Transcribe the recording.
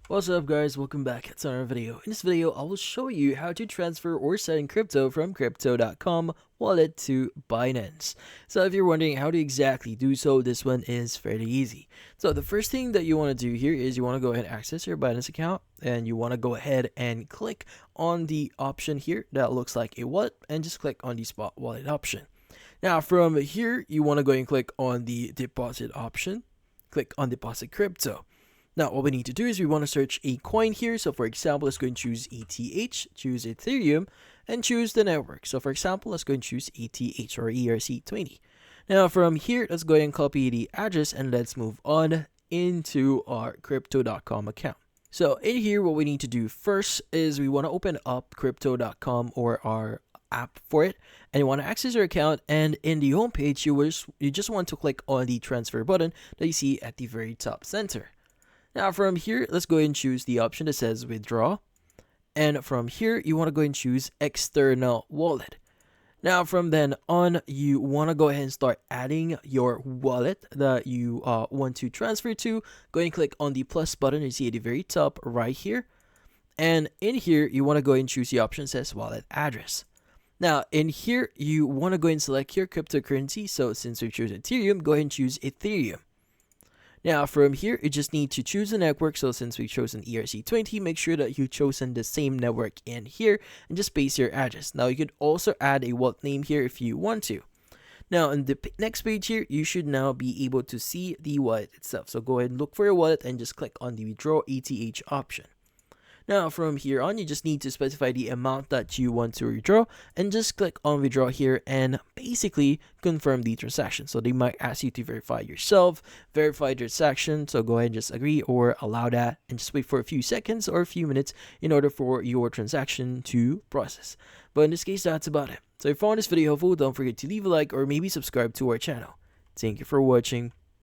What's up guys, welcome back to another video. In this video, I will show you how to transfer or send crypto from crypto.com wallet to Binance. So if you're wondering how to exactly do so, this one is fairly easy. So the first thing that you want to do here is you want to go ahead and access your Binance account, and you want to go ahead and click on the option here that looks like a wallet, and just click on the spot wallet option. Now from here, you want to go and click on the deposit option, click on deposit crypto. Now, what we need to do is we want to search a coin here. So for example, let's go and choose ETH, choose Ethereum, and choose the network. So for example, let's go and choose ETH or ERC20. Now from here, let's go ahead and copy the address and let's move on into our crypto.com account. So in here, what we need to do first is we want to open up crypto.com or our app for it, and you want to access your account, and in the home page, you just want to click on the transfer button that you see at the very top center. Now from here, let's go ahead and choose the option that says withdraw. And from here, you want to go and choose external wallet. Now from then on, you want to go ahead and start adding your wallet that you want to transfer to. Go ahead and click on the plus button you see at the very top right here. And in here, you want to go ahead and choose the option that says wallet address. Now in here, you want to go ahead and select your cryptocurrency. So since we choose Ethereum, go ahead and choose Ethereum. Now from here, you just need to choose a network. So since we've chosen ERC20, make sure that you've chosen the same network in here and just paste your address. Now you could also add a wallet name here if you want to. Now in the next page here, you should now be able to see the wallet itself. So go ahead and look for your wallet and just click on the withdraw ETH option. Now from here on, you just need to specify the amount that you want to withdraw and just click on withdraw here and basically confirm the transaction. So they might ask you to verify yourself, verify the transaction. So go ahead and just agree or allow that and just wait for a few seconds or a few minutes in order for your transaction to process. But in this case, that's about it. So if you found this video helpful, don't forget to leave a like or maybe subscribe to our channel. Thank you for watching.